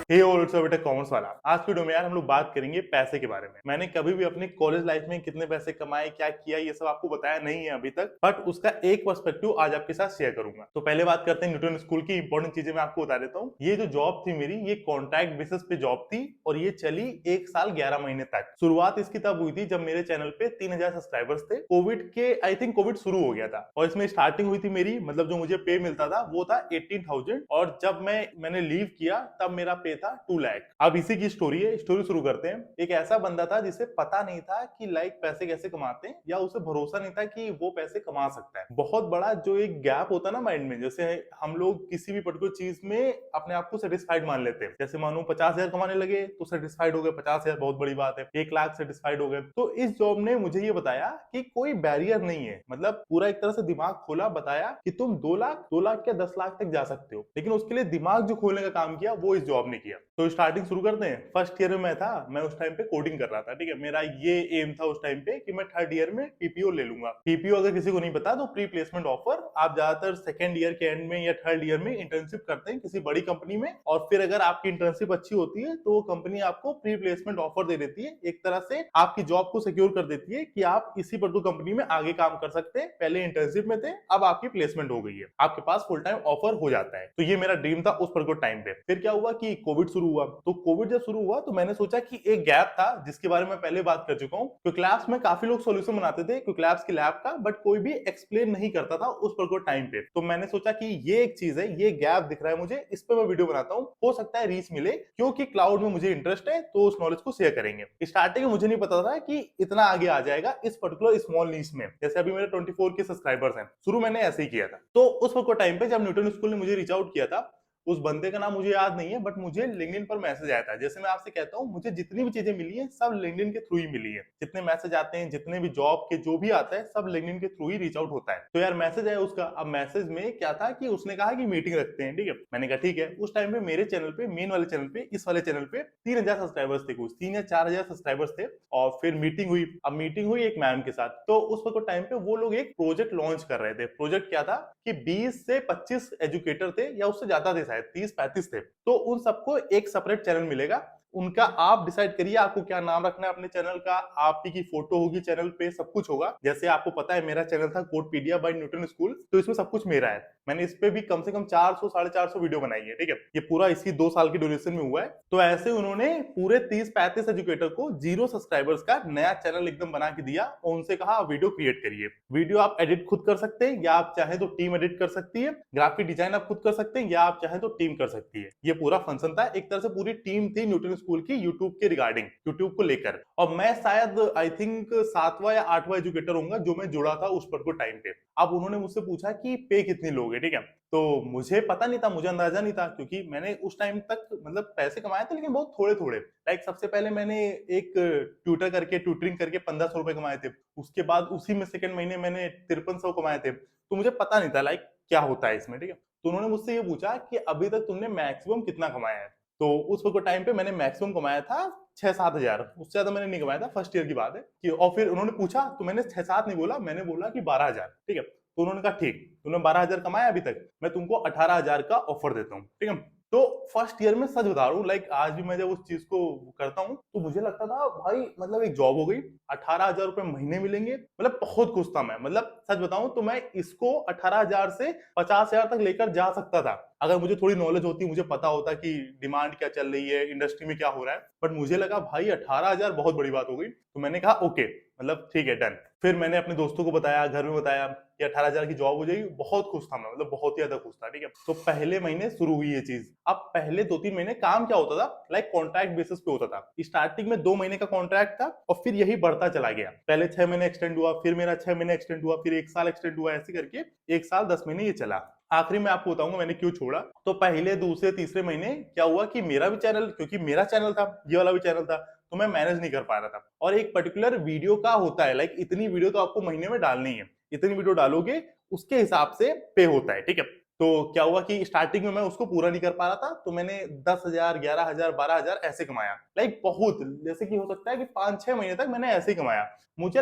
हे also बेटा commerce वाला। आज की वीडियो में यार हम लोग बात करेंगे पैसे के बारे में। मैंने कभी भी अपने कॉलेज लाइफ में कितने पैसे कमाए, क्या किया, ये सब आपको बताया नहीं है अभी तक, बट उसका एक पर्सपेक्टिव आज आपके साथ शेयर करूंगा। तो पहले बात करते हैं न्यूटन स्कूल की इंपॉर्टेंट चीजें मैं आपको बता देता हूँ। ये जो जॉब थी मेरी, ये कॉन्ट्रैक्ट बेसिस पे जॉब थी और ये चली 1 साल 11 महीने तक। शुरुआत इसकी तब हुई थी जब मेरे चैनल पे 3000 सब्सक्राइबर्स थे। कोविड के आई थिंक कोविड शुरू हो गया था और इसमें स्टार्टिंग हुई थी मेरी, मतलब जो मुझे पे मिलता था वो था 18,000 और जब मैंने लीव किया तब मेरा पे था 2 लाख। अब इसी की स्टोरी है, स्टोरी शुरू करते हैं। एक ऐसा बंदा था जिसे पता नहीं था कि लाइक पैसे कैसे कमाते हैं या उसे भरोसा नहीं था कि वो पैसे कमा सकता है। बहुत बड़ा जो एक गैप होता है ना माइंड में, जैसे हम लोग किसी भी पर्टिकुलर चीज में अपने आप को सेटिस्फाइड मान लेते हैं। जैसे मानो 50,000 कमाने लगे तो सेटिस्फाइड हो गए, 50,000 बहुत बड़ी बात है, 1 लाख सेटिस्फाइड हो गए। तो इस जॉब ने मुझे ये बताया कि कोई बैरियर नहीं है, मतलब पूरा एक तरह से दिमाग खोला, बताया कि तुम 2 लाख क्या 10 लाख तक जा सकते हो, लेकिन उसके लिए दिमाग जो खोलने का काम किया वो इस जॉब ने किया। तो स्टार्टिंग शुरू करते हैं। फर्स्ट ईयर में मैं था, मैं उस टाइम पे कोडिंग कर रहा था, ठीक है। मेरा ये एम था उस टाइम पे कि मैं थर्ड ईयर में पीपीओ ले लूंगा। पीपीओ अगर किसी को नहीं पता तो प्री प्लेसमेंट ऑफर, आप ज्यादातर सेकंड ईयर के एंड में या थर्ड ईयर में इंटर्नशिप करते हैं किसी बड़ी कंपनी में, और फिर अगर आपकी इंटर्नशिप अच्छी होती है तो वो कंपनी आपको प्री प्लेसमेंट ऑफर दे देती है। एक तरह से आपकी जॉब को सिक्योर कर देती है कि आप इसी पर्टिकुलर कंपनी में आगे काम कर सकते हैं। पहले इंटर्नशिप में थे, अब आपकी प्लेसमेंट हो गई है, आपके पास फुल टाइम ऑफर हो जाता है। तो ये मेरा ड्रीम था उस पर्टिकुलर टाइम पे। फिर क्या हुआ कि कोविड शुरू हुआ। तो कोविड जब शुरू हुआ तो मैंने सोचा कि एक गैप था जिसके बारे में पहले बात कर चुका हूँ। क्योंकि लैब्स में काफी लोग सॉल्यूशन बनाते थे क्योंकि लैब्स की लैब का, बट कोई भी एक्सप्लेन नहीं करता था उस पर्टिकुलर टाइम पे। तो मैंने सोचा कि ये एक चीज है, ये गैप दिख रहा है मुझे, इस पे मैं वीडियो बनाता हूँ, हो सकता है रीच मिले, क्योंकि क्लाउड में मुझे इंटरेस्ट है तो उस नॉलेज को शेयर करेंगे। स्टार्टिंग में मुझे नहीं पता था कि इतना आगे आ जाएगा इस पर्टिकुलर स्मॉल नीश में। जैसे अभी मेरे 24 के सब्सक्राइबर्स हैं, शुरू मैंने ऐसे ही किया था। तो उस वक्त टाइम पे जब न्यूटन स्कूल ने मुझे रीच आउट किया था, उस बंदे का नाम मुझे याद नहीं है, बट मुझे लिंक्डइन पर मैसेज आया था। जैसे मैं आपसे कहता हूँ, मुझे जितनी भी चीजें मिली है सब लिंक्डइन के थ्रू ही मिली है। जितने मैसेज आते हैं, जितने भी जॉब के जो भी आता है, सब लिंक्डइन के थ्रू ही रीच आउट होता है। तो यार मैसेज आया उसका। अब मैसेज में क्या था कि उसने कहा कि मीटिंग रखते हैं, ठीक है। मैंने कहा ठीक है। उस टाइम पे मेरे चैनल पे, मेन वाले चैनल पे, इस वाले चैनल पे 3000 सब्सक्राइबर्स थे, कुछ 3 या 4000 सब्सक्राइबर्स थे। और फिर मीटिंग हुई। अब मीटिंग हुई एक मैम के साथ। तो उस वक्त टाइम पे वो लोग एक प्रोजेक्ट लॉन्च कर रहे थे। प्रोजेक्ट क्या था कि 20 से 25 एजुकेटर थे या उससे ज्यादा थे, शायद 30-35 थे। तो उन सबको एक सेपरेट चैनल मिलेगा उनका। आप डिसाइड करिए आपको क्या नाम रखना है अपने चैनल का। आपकी की फोटो होगी चैनल पे, सब कुछ होगा। जैसे आपको पता है मेरा चैनल था कोडपीडिया बाय न्यूटन स्कूल, तो इसमें सब कुछ मेरा है। मैंने इस पे भी कम से कम 400 450 वीडियो बनाई है, ठीक है। ये पूरा इसी 2 साल की ड्यूरेशन में हुआ है। तो ऐसे उन्होंने पूरे 30-35 एजुकेटर को 0 सब्सक्राइबर्स का नया चैनल एकदम बना के दिया और उनसे कहा वीडियो क्रिएट करिए। वीडियो आप एडिट खुद कर सकते हैं या आप चाहे तो टीम एडिट कर सकती है। ग्राफिक डिजाइन आप खुद कर सकते हैं या आप चाहे तो टीम कर सकती है। ये पूरा फंक्शन था। एक तरह से पूरी टीम थी न्यूटन स्कूल की यूट्यूब के रिगार्डिंग, यूट्यूब को लेकर। और मैं शायद आई थिंक 7वां या 8वां एजुकेटर होऊंगा जो मैं जुड़ा था उस पर टाइम पे। अब उन्होंने मुझसे पूछा कि पे कितनी लोगे, ठीक है। तो मुझे पता नहीं था, मुझे अंदाजा नहीं था, क्योंकि मैंने उस टाइम तक मतलब पैसे कमाए थे लेकिन बहुत थोड़े थोड़े। लाइक सबसे पहले मैंने एक ट्यूटर करके, ट्यूटरिंग करके 1500 रुपए कमाए थे। उसके बाद उसी में सेकंड महीने मैंने 5300 कमाए थे। तो मुझे पता नहीं था लाइक क्या होता है इसमें, ठीक है। तो उन्होंने मुझसे ये पूछा कि अभी तक तुमने मैक्सिमम कितना कमाया है। तो उस वक्त टाइम पे मैंने मैक्सिमम कमाया था 6-7 हजार, उससे ज्यादा मैंने नहीं कमाया था। फर्स्ट ईयर की बात है कि, और फिर उन्होंने पूछा तो मैंने 6-7 नहीं बोला, मैंने बोला कि 12,000, ठीक है। तो उन्होंने कहा ठीक, तुमने 12,000 कमाया अभी तक, मैं तुमको 18,000 का ऑफर देता हूँ, ठीक है। तो फर्स्ट ईयर में सच बता रहा हूँ, लाइक आज भी मैं जब उस चीज को करता हूँ तो मुझे लगता था भाई मतलब एक जॉब हो गई, 18,000 रुपए महीने मिलेंगे, मतलब बहुत खुश था मैं। मतलब सच बताऊं तो मैं इसको 18,000 से 50,000 तक लेकर जा सकता था अगर मुझे थोड़ी नॉलेज होती, मुझे पता होता कि डिमांड क्या चल रही है, इंडस्ट्री में क्या हो रहा है। बट मुझे लगा भाई 18,000 बहुत बड़ी बात हो गई। तो मैंने कहा ओके, मतलब ठीक है, डन। फिर मैंने अपने दोस्तों को बताया, घर में बताया कि 18,000 की जॉब हो जाएगी। बहुत खुश था मैं, मतलब बहुत ही ज्यादा खुश था, ठीक है। तो पहले महीने शुरू हुई ये चीज। अब पहले 2-3 महीने काम क्या होता था, लाइक कॉन्ट्रैक्ट बेसिस पे होता था। स्टार्टिंग में 2 महीने का कॉन्ट्रैक्ट था और फिर यही बढ़ता चला गया। पहले 6 महीने एक्सटेंड हुआ, फिर मेरा 6 महीने एक्सटेंड हुआ, फिर 1 साल एक्सटेंड हुआ, ऐसे करके 1 साल 10 महीने ये चला। आखिरी में आपको बताऊंगा मैंने क्यों छोड़ा। तो पहले, दूसरे, तीसरे महीने क्या हुआ कि मेरा भी चैनल, क्योंकि मेरा चैनल था, ये वाला भी चैनल था, तो मैं मैनेज नहीं कर पा रहा था। और एक पर्टिकुलर वीडियो का होता है, लाइक इतनी वीडियो तो आपको महीने में डालनी है, इतनी वीडियो डालोगे उसके हिसाब से पे होता है, ठीक है। तो क्या हुआ कि स्टार्टिंग में मैं उसको पूरा नहीं कर पा रहा था, तो मैंने 10,000, 11,000, 12,000 ऐसे कमाया। लाइक बहुत, जैसे कि हो सकता है कि 5-6 महीने तक मैंने ऐसे ही कमाया। मुझे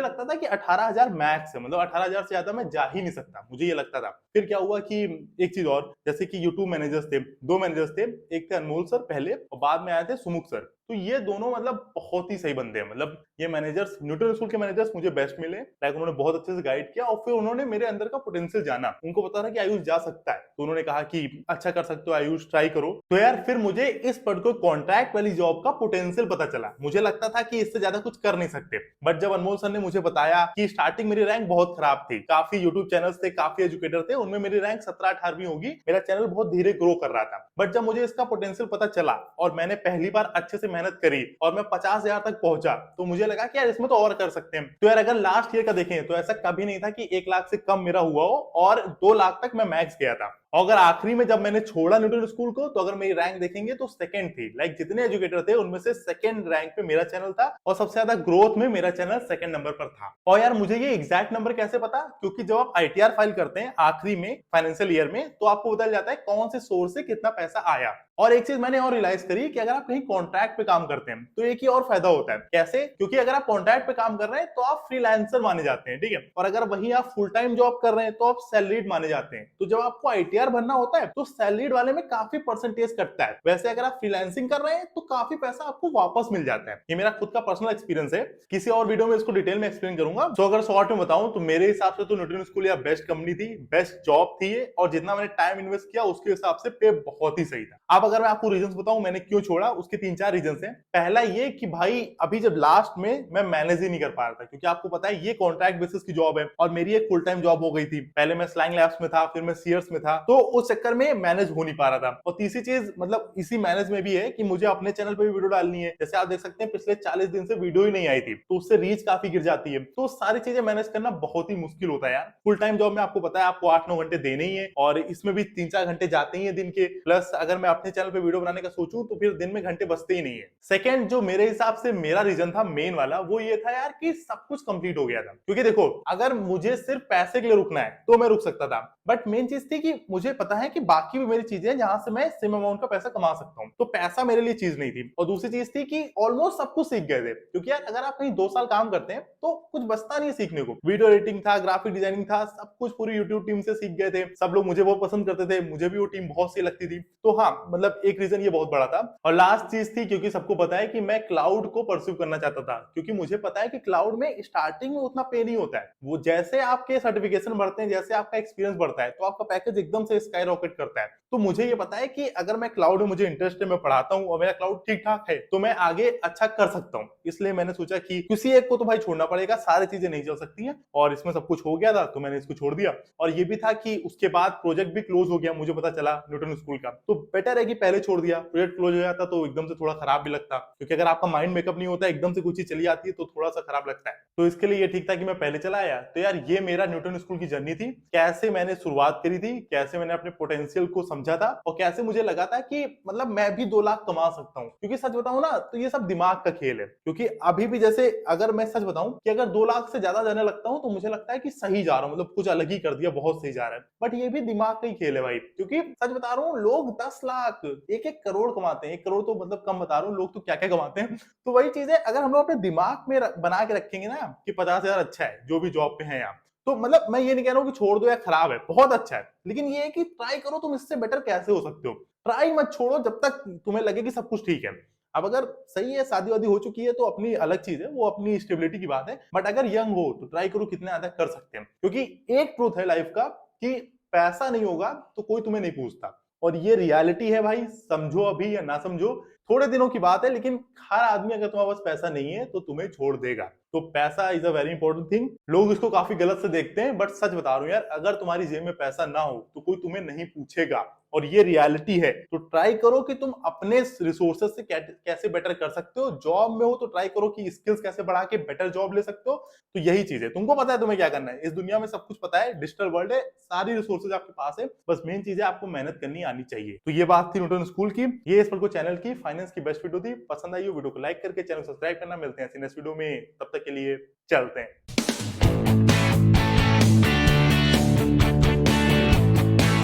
लगता था कि 18,000 मैक्स है, मतलब 18,000 से ज्यादा मैं जा ही नहीं सकता, मुझे ये लगता था। फिर क्या हुआ कि एक चीज और, जैसे कि यूट्यूब मैनेजर्स थे, 2 मैनेजर्स थे, एक थे अनमोल सर पहले और बाद में आए थे सुमुख सर। तो ये दोनों मतलब बहुत ही सही बंदे हैं, मतलब ये मैनेजर्स, न्यूटन स्कूल के मैनेजर्स मुझे बेस्ट मिले। लाइक उन्होंने बहुत अच्छे से गाइड किया और फिर उन्होंने मेरे अंदर का पोटेंशियल जाना, उनको पता था कि आयुष जा सकता है, तो उन्होंने कहा कि अच्छा कर सकते हो आयुष, ट्राई करो। तो यार फिर मुझे इस पर्टिकुलर कॉन्ट्रैक्ट वाली जॉब का पोटेंशियल पता चला। मुझे लगता था कि इससे ज्यादा कुछ कर नहीं सकते, बट जब अनमोल सर ने मुझे बताया कि स्टार्टिंग मेरी रैंक बहुत खराब थी, काफी यूट्यूब चैनल्स थे, काफी एजुकेटर थे, उनमें मेरी रैंक 17-18वीं होगी, मेरा चैनल बहुत धीरे ग्रो कर रहा था, बट जब मुझे इसका पोटेंशियल पता चला और मैंने पहली बार अच्छे से मेहनत करी और मैं 50,000 तक पहुंचा, तो मुझे लगा कि यार इसमें तो और कर सकते हैं। तो यार अगर लास्ट ईयर का देखें तो ऐसा कभी नहीं था कि 1 लाख से कम मेरा हुआ हो और 2 लाख तक मैं मैक्स गया था। और अगर आखिरी में जब मैंने छोड़ा न्यूटन स्कूल को, तो अगर मेरी रैंक देखेंगे तो सेकंड थी। लाइक जितने एजुकेटर थे उनमें से सेकंड रैंक पे मेरा चैनल था और सबसे ज्यादा ग्रोथ में मेरा चैनल सेकंड नंबर पर था। और यार मुझे ये एग्जैक्ट नंबर कैसे पता, क्योंकि जब आप आईटीआर फाइल करते हैं आखिरी में फाइनेंशियल ईयर में, तो आपको पता जाता है कौन से सोर्स से कितना पैसा आया। और एक चीज मैंने और रियलाइज करी कि अगर आप कहीं कॉन्ट्रैक्ट पे काम करते हैं तो एक ही और फायदा होता है। कैसे? क्योंकि अगर आप कॉन्ट्रैक्ट पे काम कर रहे हैं तो आप फ्रीलांसर माने जाते हैं, ठीक है, और अगर वही आप फुल टाइम जॉब कर रहे हैं तो आप सैलरीड माने जाते हैं। तो जब आपको आईटीआर भरना होता है तो सैलरीड वाले में काफी परसेंटेज कटता है। वैसे अगर आप फ्रीलांसिंग कर रहे हैं तो काफी पैसा आपको वापस मिल जाता है। ये मेरा खुद का पर्सनल एक्सपीरियंस है, किसी और वीडियो में इसको डिटेल में एक्सप्लेन करूंगा। तो अगर शॉर्ट में बताऊं तो मेरे हिसाब से तो न्यूटन स्कूल या बेस्ट कंपनी थी, बेस्ट जॉब थी ये, और जितना मैंने टाइम इन्वेस्ट किया उसके हिसाब से पे बहुत ही सही था। अब अगर मैं आपको रीजंस बताऊं मैंने क्यों छोड़ा, उसके 3-4 रीजंस हैं। पहला ये कि भाई अभी जब लास्ट में मैं मैनेज ही नहीं कर पा रहा था, क्योंकि आपको पता है ये कॉन्ट्रैक्ट बेसिस की जॉब है और मेरी एक फुल टाइम जॉब हो गई थी। पहले मैं स्लैंग लैब्स में था, फिर मैं सीयर्स में था, तो उस चक्कर में मैनेज हो नहीं पा रहा था। और तीसरी चीज मतलब इसी मैनेज में भी है कि मुझे अपने चैनल पे भी वीडियो डालनी है। जैसे आप देख सकते हैं पिछले 40 दिन से वीडियो ही नहीं आई थी, तो उससे रीच काफी गिर जाती है। तो सारी चीजें मैनेज करना बहुत ही मुश्किल होता है यार। फुल टाइम जॉब में आपको पता है आपको 8-9 घंटे देने ही है और इसमें भी 3-4 घंटे जाते ही है दिन के। प्लस अगर मैं अपने चैनल पे वीडियो बनाने का सोचूं तो फिर दिन में घंटे बचते ही नहीं है। सेकंड जो मेरे हिसाब से मेरा रीजन था मेन वाला, वो ये था यार कि सब कुछ कंप्लीट हो गया था। क्योंकि देखो अगर मुझे सिर्फ पैसे के लिए रुकना है तो मैं रुक सकता था, बट मेन चीज थी कि मुझे पता है कि बाकी भी मेरी चीजें हैं जहां से मैं सेम अमाउंट का पैसा कमा सकता हूं। तो पैसा मेरे लिए चीज नहीं थी। और दूसरी चीज थी कि ऑलमोस्ट सब कुछ सीख गए थे, क्योंकि यार अगर आप कहीं 2 साल काम करते हैं तो कुछ बचता नहीं है सीखने को। वीडियो एडिटिंग था, ग्राफिक डिजाइनिंग था, सब कुछ पूरी यूट्यूब टीम से सीख गए थे। सब लोग मुझे बहुत पसंद करते थे, मुझे भी वो टीम बहुत सी लगती थी। तो हाँ मतलब एक रीजन ये बहुत बड़ा था। और लास्ट चीज थी क्योंकि सबको पता है कि मैं क्लाउड को परस्यू करना चाहता था, क्योंकि मुझे पता है कि क्लाउड में स्टार्टिंग में उतना पे नहीं होता है। वो जैसे आपके सर्टिफिकेशन बढ़ते हैं, जैसे आपका एक्सपीरियंस बढ़ता है, तो आपका पैकेज एकदम से स्काई रॉकेट करता है। तो मुझे ये पता है कि अगर मैं क्लाउड में मुझे इंटरेस्ट है, मैं पढ़ाता हूँ और मेरा क्लाउड ठीक ठाक है, तो मैं आगे अच्छा कर सकता हूँ। इसलिए मैंने सोचा कि किसी एक को तो भाई छोड़ना पड़ेगा, सारी चीजें नहीं चल सकती हैं। और इसमें सब कुछ हो गया था तो मैंने इसको छोड़ दिया। और ये भी था कि उसके बाद प्रोजेक्ट भी क्लोज हो गया, मुझे पता चला न्यूटन स्कूल का। तो बेटर है कि पहले छोड़ दिया। प्रोजेक्ट क्लोज हो जाता तो एकदम से थोड़ा खराब भी लगता, क्योंकि अगर आपका माइंड मेकअप नहीं होता, एकदम से कुछ चीज चली आती है तो थोड़ा सा खराब लगता है। तो इसके लिए ये ठीक था कि मैं पहले चला आया। तो यार ये मेरा न्यूटन स्कूल की जर्नी थी, कैसे मैंने शुरुआत करी थी, कैसे मैंने अपने पोटेंशियल को समझा था और कैसे मुझे लगा था कि मतलब मैं भी 2 लाख कमा सकता हूँ। क्योंकि सच बताऊं ना तो ये सब दिमाग का खेल है। क्योंकि अभी भी जैसे अगर मैं सच बताऊं कि अगर 2 लाख से ज्यादा जाने लगता हूं तो मुझे लगता है कि सही जा रहा हूं, मतलब कुछ अलग ही कर दिया, बहुत सही जा रहा है। बट ये भी दिमाग का ही खेल है भाई। क्योंकि सच बता रहा हूँ लोग 10 लाख 1-1 करोड़ कमाते हैं। 1 करोड़ तो मतलब कम बता रहा हूँ, लोग तो क्या क्या कमाते हैं। तो वही चीज है, अगर हम लोग अपने दिमाग में बना के रखेंगे ना कि 50,000 अच्छा है जो भी जॉब पे है आप, तो मतलब मैं ये नहीं कह रहा हूँ कि छोड़ दो या खराब है, बहुत अच्छा है, लेकिन ये है कि ट्राई करो तुम इससे बेटर कैसे हो सकते हो। ट्राई मत छोड़ो जब तक तुम्हें लगे कि सब कुछ ठीक है। अब अगर सही है, शादी वादी हो चुकी है तो अपनी अलग चीज है, वो अपनी स्टेबिलिटी की बात है। बट अगर यंग हो तो ट्राई करो कितने ज्यादा कर सकते हैं। क्योंकि एक ट्रूथ है लाइफ का कि पैसा नहीं होगा तो कोई तुम्हें नहीं पूछता, और ये रियलिटी है भाई। समझो अभी या ना समझो, थोड़े दिनों की बात है, लेकिन हर आदमी अगर तुम्हारे पास पैसा नहीं है तो तुम्हें छोड़ देगा। तो पैसा is a very important thing. लोग इसको काफी गलत से देखते हैं, बट सच बता रहा हूं यार, अगर तुम्हारी जेब में पैसा ना हो तो कोई तुम्हें नहीं पूछेगा, और ये रियलिटी है। तो ट्राई करो कि तुम अपने रिसोर्सेज से कैसे बेटर कर सकते हो। जॉब में हो तो ट्राई करो कि स्किल्स कैसे बढ़ा के बेटर जॉब ले सकते हो। तो यही चीज है, तुमको पता है तुम्हें क्या करना है। इस दुनिया में सब कुछ पता है, डिजिटल वर्ल्ड है, सारी रिसोर्सेज आपके पास है, बस मेन चीज है आपको मेहनत करनी आनी चाहिए। तो ये बात थी न्यूटन स्कूल की, ये इस पर को चैनल की फाइनेंस की बेस्ट वीडियो थी। पसंद आई हो वीडियो को लाइक करके चैनल सब्सक्राइब करना। मिलते हैं नेक्स्ट वीडियो में, तब तक के लिए चलते हैं।